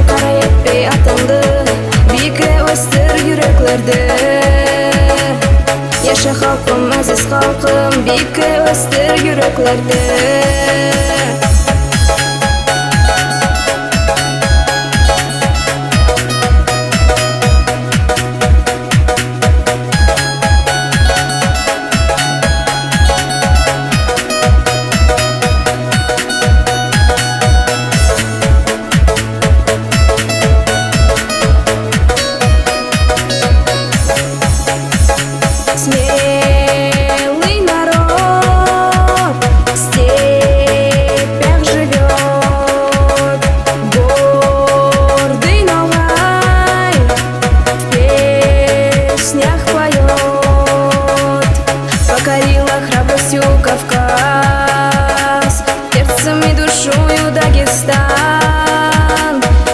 Кара етпей атыңды, биікке өстір жүректерді. Яша халкым, әзіз халкым, биікке өстір жүректерді. Смелый народ в степях живет, гордый новай в песнях поет. Покорила храбростью Кавказ, сердцем и душою Дагестан.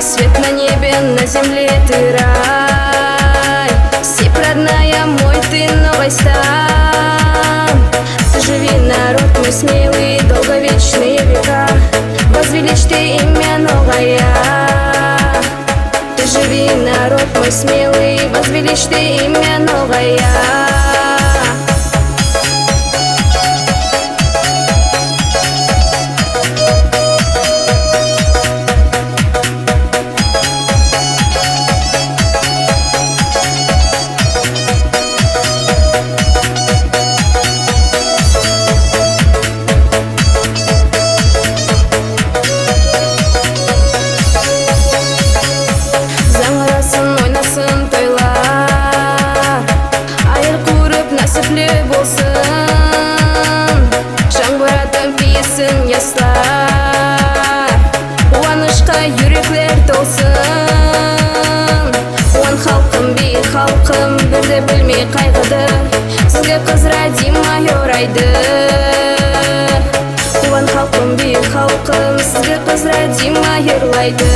Свет на небе, на земле ты рай, степь родная мой, ты новый стан. Ты живи, народ мой смелый, долговечные века, возвеличь ты имя новое. Ты живи, народ мой смелый, возвеличь ты имя новое. Заңырасын, ойнасын тойлар, айыр қуырып нәсіплі болсын. Жаңғыратып песен ястар, қуанышқа юреклер толсын. Қуан халқым, биік халқым, бірді білмей қайғыды, сізге қыз Радима орайды. Қуан халқым, биік халқым, сізге қыз Радима ерлайды.